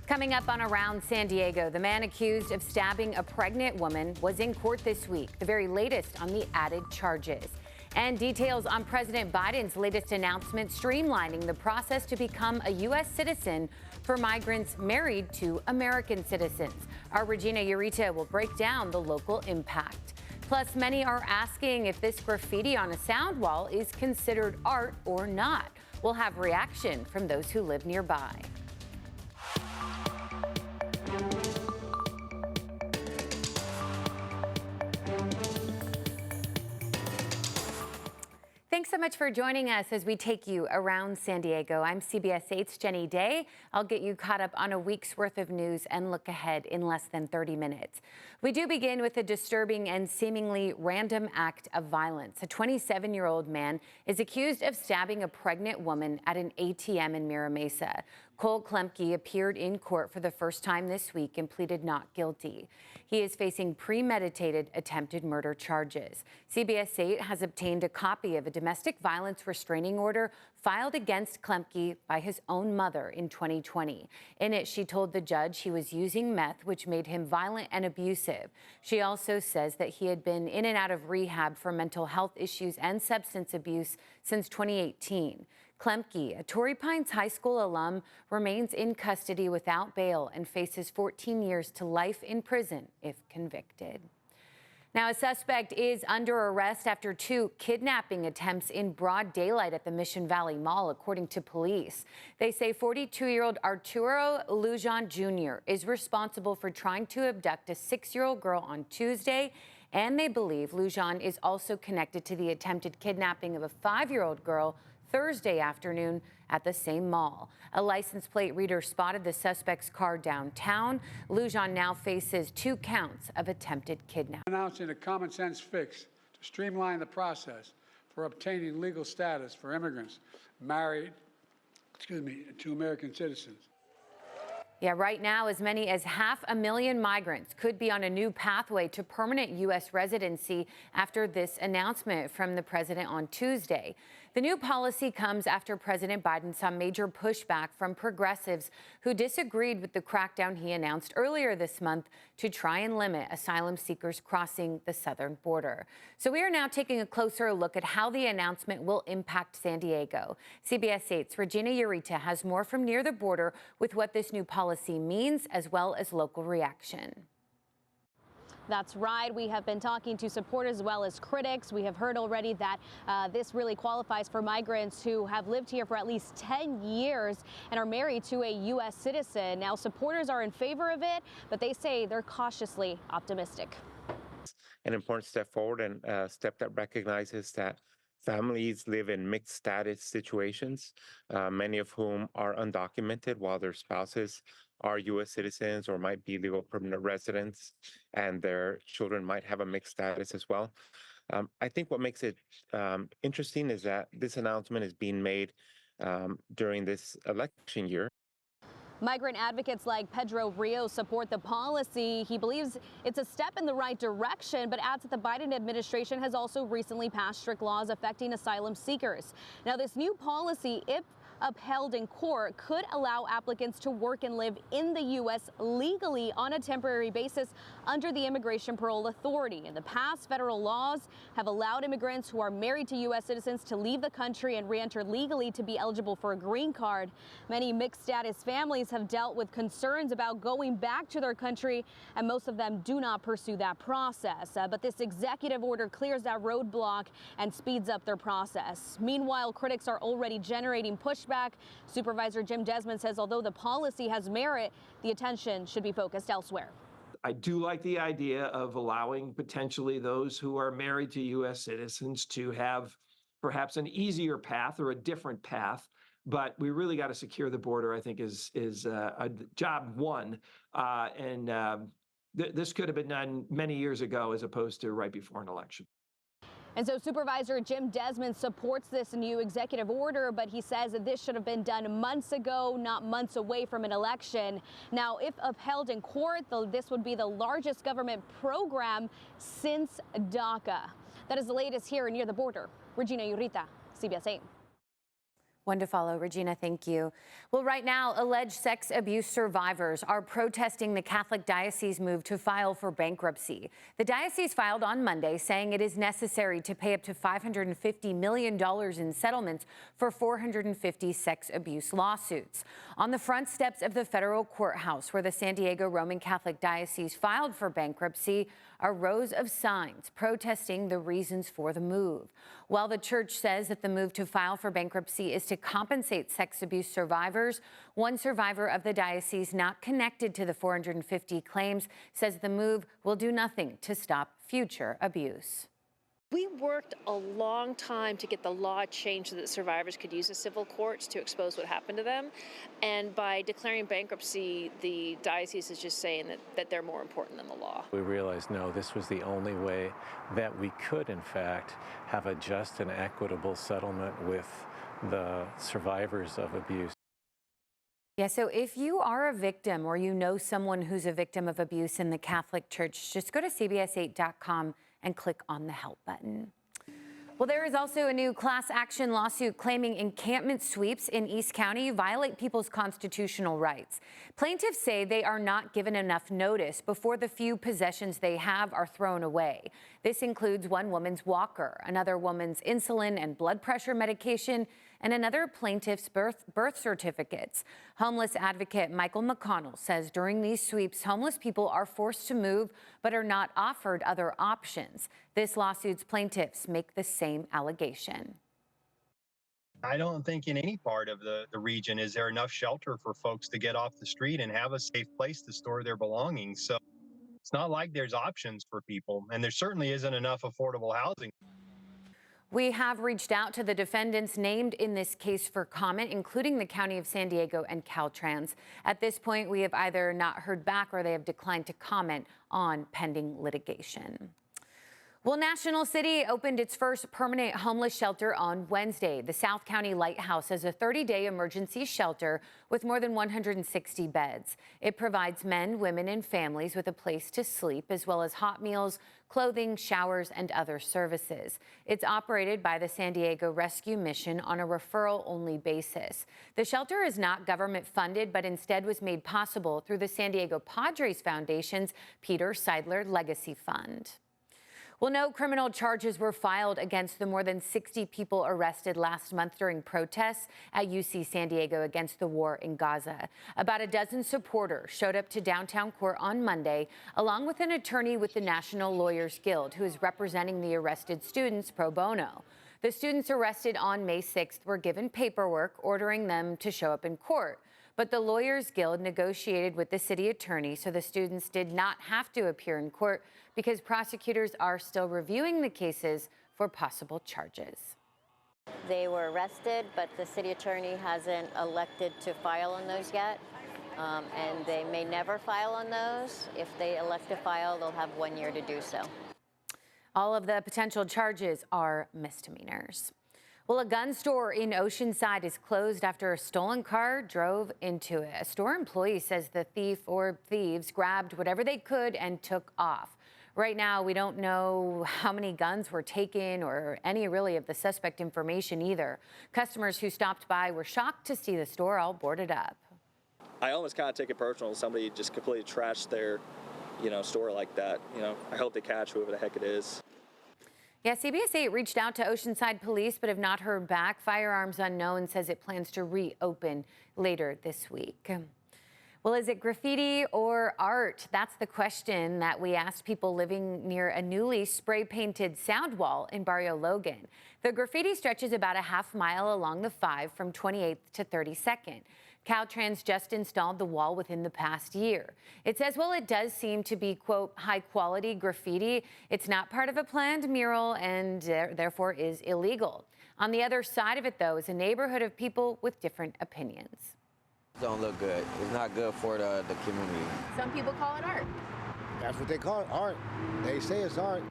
Coming up on Around San Diego, the man accused of stabbing a pregnant woman was in court this week, the very latest on the added charges. And details on President Biden's latest announcement streamlining the process to become a U.S. citizen for migrants married to American citizens. Our Regina Urita will break down the local impact. Plus, many are asking if this graffiti on a sound wall is considered art or not. We'll have reaction from those who live nearby. Thanks so much for joining us as we take you around San Diego. I'm CBS 8's Jenny Day. I'll get you caught up on a week's worth of news and look ahead in less than 30 minutes. We do begin with a disturbing and seemingly random act of violence. A 27-year-old man is accused of stabbing a pregnant woman at an ATM in Miram Mesa. Cole Klemke appeared in court for the first time this week and pleaded not guilty. He is facing premeditated attempted murder charges. CBS 8 has obtained a copy of a domestic violence restraining order filed against Klemke by his own mother in 2020. In it, she told the judge he was using meth, which made him violent and abusive. She also says that he had been in and out of rehab for mental health issues and substance abuse since 2018. Klemke, a Torrey Pines High School alum, remains in custody without bail and faces 14 years to life in prison if convicted. Now, a suspect is under arrest after 2 kidnapping attempts in broad daylight at the Mission Valley Mall, according to police. They say 42-year-old Arturo Lujan Jr. is responsible for trying to abduct a 6-year-old girl on Tuesday, and they believe Lujan is also connected to the attempted kidnapping of a 5-year-old girl Thursday afternoon at the same mall. A license plate reader spotted the suspect's car downtown. Lujan now faces 2 counts of attempted kidnapping. Announcing a common sense fix to streamline the process for obtaining legal status for immigrants married, to American citizens. Yeah, right now, as many as 500,000 migrants could be on a new pathway to permanent U.S. residency after this announcement from the president on Tuesday. The new policy comes after President Biden saw major pushback from progressives who disagreed with the crackdown he announced earlier this month to try and limit asylum seekers crossing the southern border. So we are now taking a closer look at how the announcement will impact San Diego. CBS 8's Regina Urita has more from near the border with what this new policy means, as well as local reaction. That's right. We have been talking to supporters as well as critics. We have heard already that this really qualifies for migrants who have lived here for at least 10 years and are married to a U.S. citizen. Now, supporters are in favor of it, but they say they're cautiously optimistic. An important step forward, and a step that recognizes that families live in mixed status situations, many of whom are undocumented while their spouses are U.S. citizens or might be legal permanent residents, and their children might have a mixed status as well. I think what makes it interesting is that this announcement is being made during this election year. Migrant advocates like Pedro Rios support the policy. He believes it's a step in the right direction, but adds that the Biden administration has also recently passed strict laws affecting asylum seekers. Now, this new policy, if upheld in court, could allow applicants to work and live in the U.S. legally on a temporary basis under the Immigration Parole Authority. In the past, federal laws have allowed immigrants who are married to U.S. citizens to leave the country and re-enter legally to be eligible for a green card. Many mixed status families have dealt with concerns about going back to their country, and most of them do not pursue that process. But this executive order clears that roadblock and speeds up their process. Meanwhile, critics are already generating pushback. Supervisor Jim Desmond says although the policy has merit, the attention should be focused elsewhere. I do like the idea of allowing potentially those who are married to U.S. citizens to have perhaps an easier path or a different path. But we really got to secure the border, I think, is a job one. This could have been done many years ago as opposed to right before an election. And so Supervisor Jim Desmond supports this new executive order, but he says that this should have been done months ago, not months away from an election. Now, if upheld in court, this would be the largest government program since DACA. That is the latest here near the border. Regina Urita, CBS 8. One to follow, Regina, thank you. Well, right now, alleged sex abuse survivors are protesting the Catholic Diocese move to file for bankruptcy. The diocese filed on Monday saying it is necessary to pay up to $550 million in settlements for 450 sex abuse lawsuits. On the front steps of the federal courthouse where the San Diego Roman Catholic Diocese filed for bankruptcy are rows of signs protesting the reasons for the move. While the church says that the move to file for bankruptcy is to compensate sex abuse survivors, one survivor of the diocese not connected to the 450 claims says the move will do nothing to stop future abuse. We worked a long time to get the law changed so that survivors could use the civil courts to expose what happened to them. And by declaring bankruptcy, the diocese is just saying that they're more important than the law. We realized, no, this was the only way that we could, in fact, have a just and equitable settlement with the survivors of abuse. Yeah, so if you are a victim or you know someone who's a victim of abuse in the Catholic Church, just go to CBS8.com and click on the help button. Well, there is also a new class action lawsuit claiming encampment sweeps in East County violate people's constitutional rights. Plaintiffs say they are not given enough notice before the few possessions they have are thrown away. This includes one woman's walker, another woman's insulin and blood pressure medication, and another plaintiff's birth certificates. Homeless advocate Michael McConnell says during these sweeps, homeless people are forced to move but are not offered other options. This lawsuit's plaintiffs make the same allegation. I don't think in any part of the region is there enough shelter for folks to get off the street and have a safe place to store their belongings. So it's not like there's options for people, and there certainly isn't enough affordable housing. We have reached out to the defendants named in this case for comment, including the County of San Diego and Caltrans. At this point, we have either not heard back or they have declined to comment on pending litigation. Well, National City opened its first permanent homeless shelter on Wednesday. The South County Lighthouse is a 30-day emergency shelter with more than 160 beds. It provides men, women, and families with a place to sleep, as well as hot meals, clothing, showers, and other services. It's operated by the San Diego Rescue Mission on a referral-only basis. The shelter is not government funded, but instead was made possible through the San Diego Padres Foundation's Peter Seidler Legacy Fund. Well, no criminal charges were filed against the more than 60 people arrested last month during protests at UC San Diego against the war in Gaza. About a dozen supporters showed up to downtown court on Monday, along with an attorney with the National Lawyers Guild, who is representing the arrested students pro bono. The students arrested on May 6th were given paperwork ordering them to show up in court. But the Lawyers Guild negotiated with the city attorney so the students did not have to appear in court because prosecutors are still reviewing the cases for possible charges. They were arrested, but the city attorney hasn't elected to file on those yet, and they may never file on those. If they elect to file, they'll have 1 year to do so. All of the potential charges are misdemeanors. Well, a gun store in Oceanside is closed after a stolen car drove into it. A store employee says the thief or thieves grabbed whatever they could and took off. Right now, we don't know how many guns were taken or any really of the suspect information either. Customers who stopped by were shocked to see the store all boarded up. I almost kind of take it personal. Somebody just completely trashed their, store like that. I hope they catch whoever the heck it is. Yeah, CBS 8 reached out to Oceanside Police but have not heard back. Firearms Unknown says it plans to reopen later this week. Well, is it graffiti or art? That's the question that we asked people living near a newly spray-painted sound wall in Barrio Logan. The graffiti stretches about a half mile along the 5 from 28th to 32nd. Caltrans just installed the wall within the past year. It says, well, it does seem to be, quote, high-quality graffiti. It's not part of a planned mural and therefore is illegal. On the other side of it, though, is a neighborhood of people with different opinions. Don't look good. It's not good for the community. Some people call it art. That's what they call it, art. They say it's art.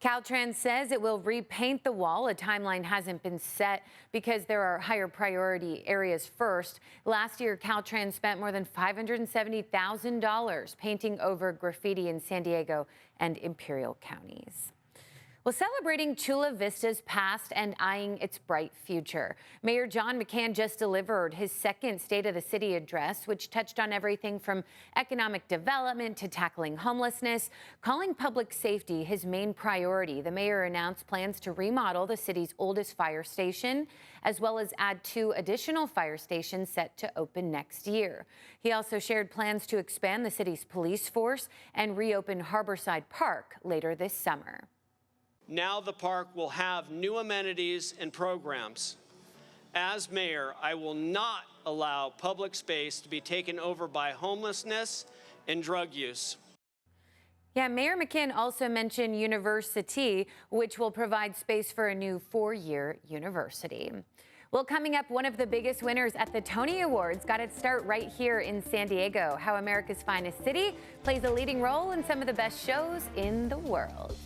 Caltrans says it will repaint the wall. A timeline hasn't been set because there are higher priority areas first. Last year, Caltrans spent more than $570,000 painting over graffiti in San Diego and Imperial counties. Well, celebrating Tula Vista's past and eyeing its bright future. Mayor John McCann just delivered his second State of the City address, which touched on everything from economic development to tackling homelessness, calling public safety his main priority. The mayor announced plans to remodel the city's oldest fire station, as well as add 2 additional fire stations set to open next year. He also shared plans to expand the city's police force and reopen Harborside Park later this summer. Now the park will have new amenities and programs. As mayor, I will not allow public space to be taken over by homelessness and drug use. Yeah, Mayor McCann also mentioned University, which will provide space for a new 4-year university. Well, coming up, one of the biggest winners at the Tony Awards got its start right here in San Diego. How America's finest city plays a leading role in some of the best shows in the world.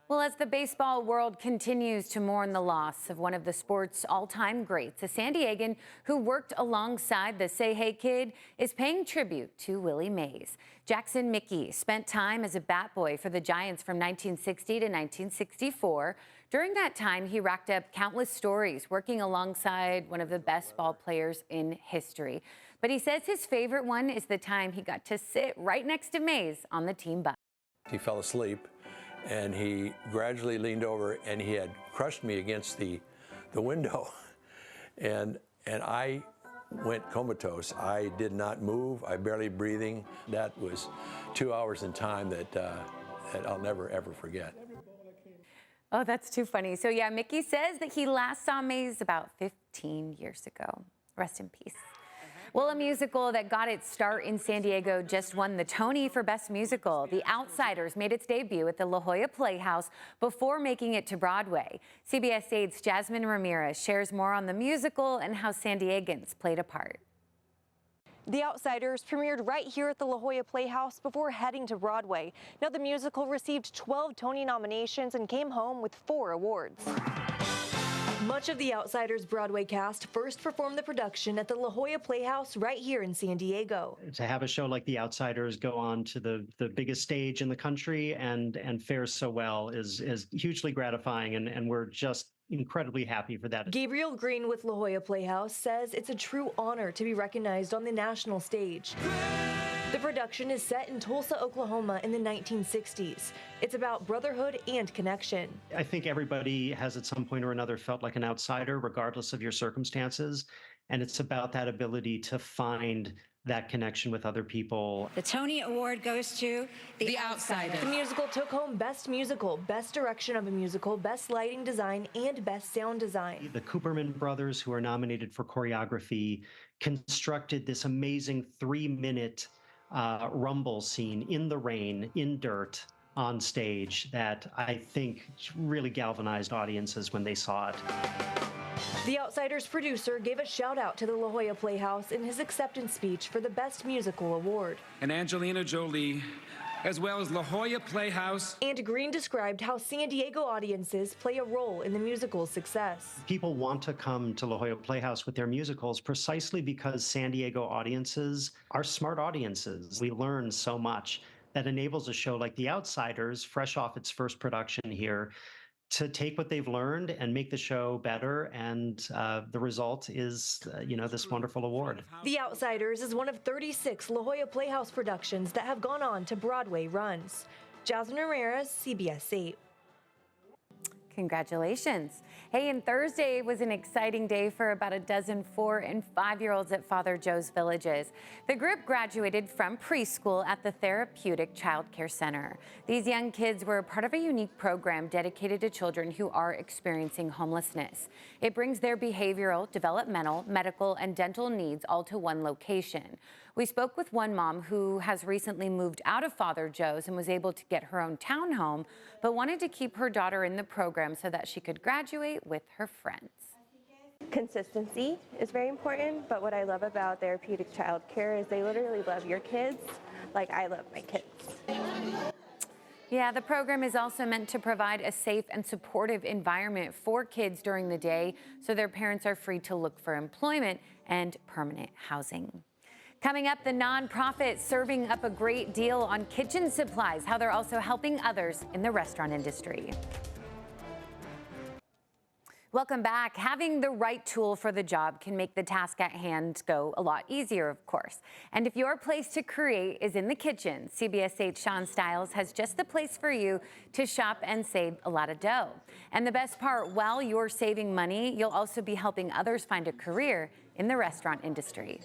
Well, as the baseball world continues to mourn the loss of one of the sport's all-time greats, a San Diegan who worked alongside the Say Hey Kid is paying tribute to Willie Mays. Jackson Mickey spent time as a bat boy for the Giants from 1960 to 1964. During that time, he racked up countless stories working alongside one of the best ball players in history. But he says his favorite one is the time he got to sit right next to Mays on the team bus. He fell asleep, and he gradually leaned over, and he had crushed me against the window, and I went comatose. I did not move. I barely breathing. That was 2 hours in time that I'll never ever forget. Oh, that's too funny. So yeah, Mickey says that he last saw Mays about 15 years ago. Rest in peace. Well, a musical that got its start in San Diego just won the Tony for Best Musical. The Outsiders made its debut at the La Jolla Playhouse before making it to Broadway. CBS 8's Jasmine Ramirez shares more on the musical and how San Diegans played a part. The Outsiders premiered right here at the La Jolla Playhouse before heading to Broadway. Now the musical received 12 Tony nominations and came home with 4 awards. Much of the Outsiders Broadway cast first performed the production at the La Jolla Playhouse right here in San Diego. To have a show like The Outsiders go on to the biggest stage in the country and fare so well is hugely gratifying, and we're just incredibly happy for that. Gabriel Green with La Jolla Playhouse says it's a true honor to be recognized on the national stage. The production is set in Tulsa, Oklahoma in the 1960s. It's about brotherhood and connection. I think everybody has at some point or another felt like an outsider, regardless of your circumstances. And it's about that ability to find that connection with other people. The Tony Award goes to The Outsiders. The musical took home Best Musical, Best Direction of a Musical, Best Lighting Design, and Best Sound Design. The Cooperman brothers, who are nominated for choreography, constructed this amazing 3-minute rumble scene in the rain, in dirt, on stage that I think really galvanized audiences when they saw it. The Outsiders producer gave a shout out to the La Jolla Playhouse in his acceptance speech for the Best Musical Award. And Angelina Jolie, as well as La Jolla Playhouse. And Green described how San Diego audiences play a role in the musical's success. People want to come to La Jolla Playhouse with their musicals precisely because San Diego audiences are smart audiences. We learn so much that enables a show like The Outsiders, fresh off its first production here, to take what they've learned and make the show better, and the result is, this wonderful award. The Outsiders is one of 36 La Jolla Playhouse productions that have gone on to Broadway runs. Jasmine Ramirez, CBS 8. Congratulations. Hey, and Thursday was an exciting day for about a dozen 4- and 5-year-olds at Father Joe's Villages. The group graduated from preschool at the Therapeutic Child Care Center. These young kids were part of a unique program dedicated to children who are experiencing homelessness. It brings their behavioral, developmental, medical, and dental needs all to one location. We spoke with one mom who has recently moved out of Father Joe's and was able to get her own townhome, but wanted to keep her daughter in the program so that she could graduate with her friends. Consistency is very important, but what I love about therapeutic child care is they literally love your kids like I love my kids. Yeah, the program is also meant to provide a safe and supportive environment for kids during the day so their parents are free to look for employment and permanent housing. Coming up, the nonprofit serving up a great deal on kitchen supplies, how they're also helping others in the restaurant industry. Welcome back. Having the right tool for the job can make the task at hand go a lot easier, of course. And if your place to create is in the kitchen, CBS 8's Sean Stiles has just the place for you to shop and save a lot of dough. And the best part, while you're saving money, you'll also be helping others find a career in the restaurant industry.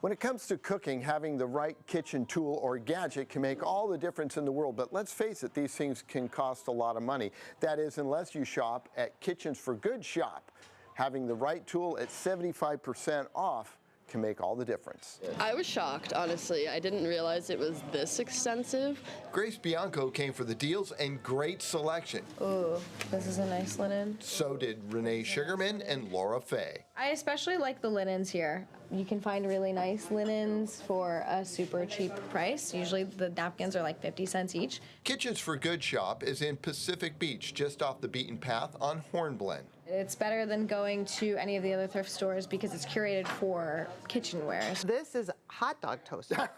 When it comes to cooking, having the right kitchen tool or gadget can make all the difference in the world. But let's face it, these things can cost a lot of money. That is, unless you shop at Kitchens for Good shop. Having the right tool at 75% off can make all the difference. I was shocked, honestly. I didn't realize it was this extensive. Grace Bianco came for the deals and great selection. Ooh, this is a nice linen. So did Renee Sugarman and Laura Fay. I especially like the linens here. You can find really nice linens for a super cheap price. Usually the napkins are like 50 cents each. Kitchens for Good shop is in Pacific Beach, just off the beaten path on Hornblende. It's better than going to any of the other thrift stores because it's curated for kitchenware. This is hot dog toaster.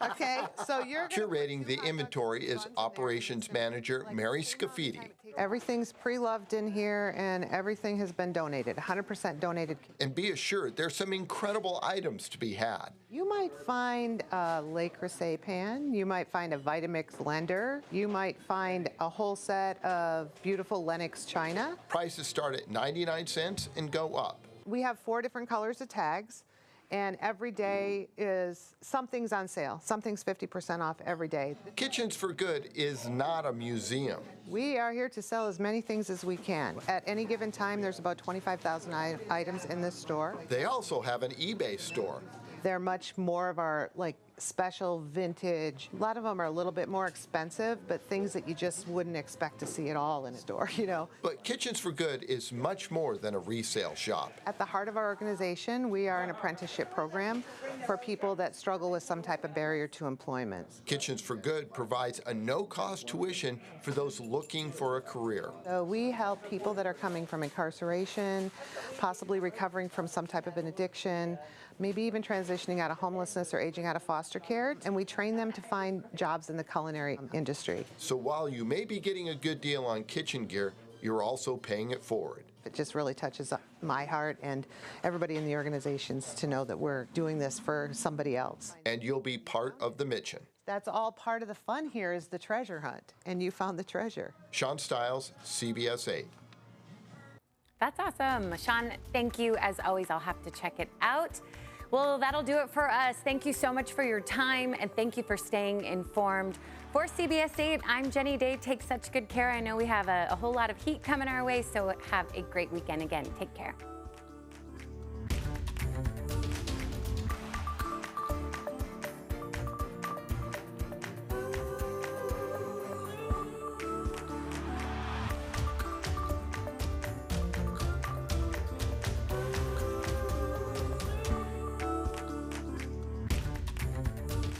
Okay, so you're curating the inventory is operations manager Mary Scafidi. Everything's pre-loved in here and everything has been donated, 100% donated. And be assured there's some incredible items to be had. You might find a Le Creuset pan, you might find a Vitamix blender, you might find a whole set of beautiful Lenox china. Prices start at 99 cents and go up. We have 4 different colors of tags. And every day is something's on sale. Something's 50% off every day. Kitchens for Good is not a museum. We are here to sell as many things as we can. At any given time, there's about 25,000 items in this store. They also have an eBay store. They're much more of our special vintage. A lot of them are a little bit more expensive, but things that you just wouldn't expect to see at all in a store, you know. But Kitchens for Good is much more than a resale shop. At the heart of our organization, we are an apprenticeship program for people that struggle with some type of barrier to employment. Kitchens for Good provides a no-cost tuition for those looking for a career. So we help people that are coming from incarceration, possibly recovering from some type of an addiction, maybe even transitioning out of homelessness or aging out of foster care, and we train them to find jobs in the culinary industry. So while you may be getting a good deal on kitchen gear, you're also paying it forward. It just really touches my heart and everybody in the organizations to know that we're doing this for somebody else. And you'll be part of the mission. That's all part of the fun here is the treasure hunt, and you found the treasure. Sean Stiles, CBS 8. That's awesome. Sean, thank you. As always, I'll have to check it out. Well, that'll do it for us. Thank you so much for your time, and thank you for staying informed. For CBS 8, I'm Jenny Day. Take such good care. I know we have a whole lot of heat coming our way, so have a great weekend again. Take care.